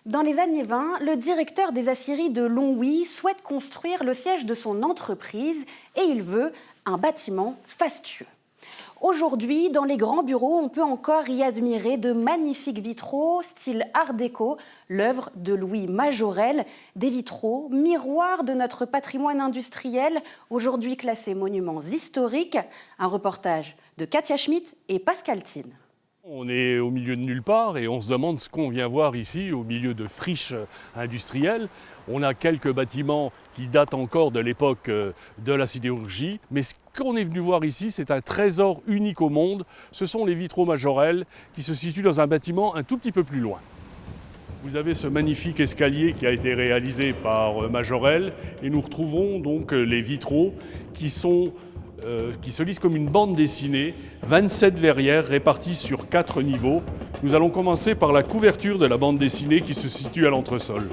Dans les années 20, le directeur des aciéries de Longwy souhaite construire le siège de son entreprise et il veut un bâtiment fastueux. Aujourd'hui, dans les grands bureaux, on peut encore y admirer de magnifiques vitraux style art déco, l'œuvre de Louis Majorel, des vitraux miroirs de notre patrimoine industriel, aujourd'hui classés monuments historiques. Un reportage de Katia Schmitt et Pascal Thine. On est au milieu de nulle part et on se demande ce qu'on vient voir ici, au milieu de friches industrielles. On a quelques bâtiments qui datent encore de l'époque de la sidérurgie, mais ce qu'on est venu voir ici, c'est un trésor unique au monde. Ce sont les vitraux Majorel qui se situent dans un bâtiment un tout petit peu plus loin. Vous avez ce magnifique escalier qui a été réalisé par Majorel et nous retrouvons donc les vitraux qui se lisent comme une bande dessinée, 27 verrières réparties sur 4 niveaux. Nous allons commencer par la couverture de la bande dessinée qui se situe à l'entresol.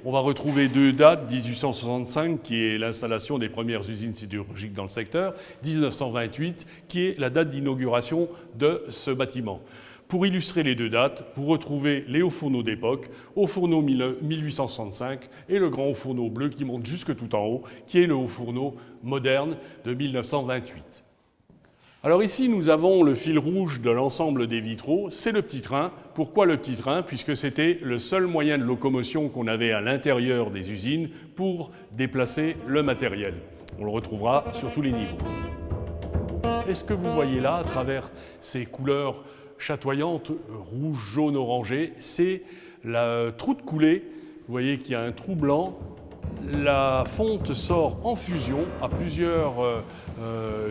On va retrouver deux dates, 1865 qui est l'installation des premières usines sidérurgiques dans le secteur, 1928 qui est la date d'inauguration de ce bâtiment. Pour illustrer les deux dates, vous retrouvez les hauts fourneaux d'époque, haut fourneau 1865 et le grand haut fourneau bleu qui monte jusque tout en haut, qui est le haut fourneau moderne de 1928. Alors ici, nous avons le fil rouge de l'ensemble des vitraux, c'est le petit train. Pourquoi le petit train? Puisque c'était le seul moyen de locomotion qu'on avait à l'intérieur des usines pour déplacer le matériel. On le retrouvera sur tous les niveaux. Et ce que vous voyez là, à travers ces couleurs chatoyante, rouge, jaune, orangé, c'est la trou de coulée. Vous voyez qu'il y a un trou blanc. La fonte sort en fusion à plusieurs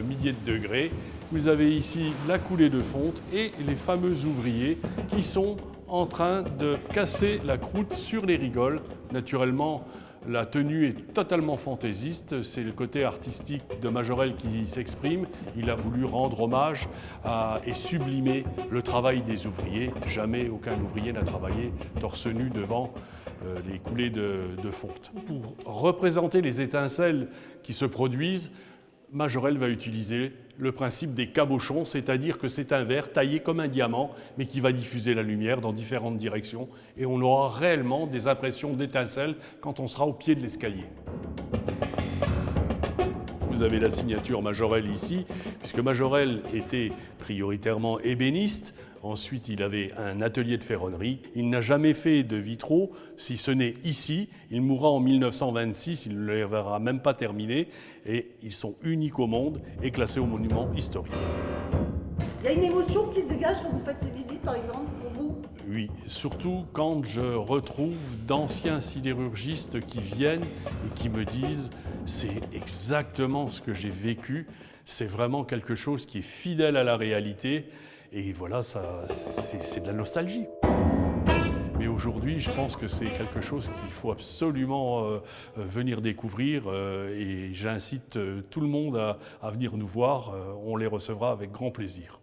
milliers de degrés. Vous avez ici la coulée de fonte et les fameux ouvriers qui sont en train de casser la croûte sur les rigoles. Naturellement, la tenue est totalement fantaisiste, c'est le côté artistique de Majorel qui s'exprime. Il a voulu rendre hommage et sublimer le travail des ouvriers. Jamais aucun ouvrier n'a travaillé torse nu devant les coulées de fonte. Pour représenter les étincelles qui se produisent, Majorel va utiliser le principe des cabochons, c'est-à-dire que c'est un verre taillé comme un diamant, mais qui va diffuser la lumière dans différentes directions, et on aura réellement des impressions d'étincelles quand on sera au pied de l'escalier. Vous avez la signature Majorel ici, puisque Majorel était prioritairement ébéniste. Ensuite, il avait un atelier de ferronnerie. Il n'a jamais fait de vitraux, si ce n'est ici. Il mourra en 1926, il ne les verra même pas terminés. Et ils sont uniques au monde et classés au monument historique. Il y a une émotion qui se dégage quand vous faites ces visites, par exemple, pour vous? Oui, surtout quand je retrouve d'anciens sidérurgistes qui viennent et qui me disent « c'est exactement ce que j'ai vécu ». C'est vraiment quelque chose qui est fidèle à la réalité. Et voilà, c'est de la nostalgie. Mais aujourd'hui, je pense que c'est quelque chose qu'il faut absolument venir découvrir et j'incite tout le monde à venir nous voir. On les recevra avec grand plaisir.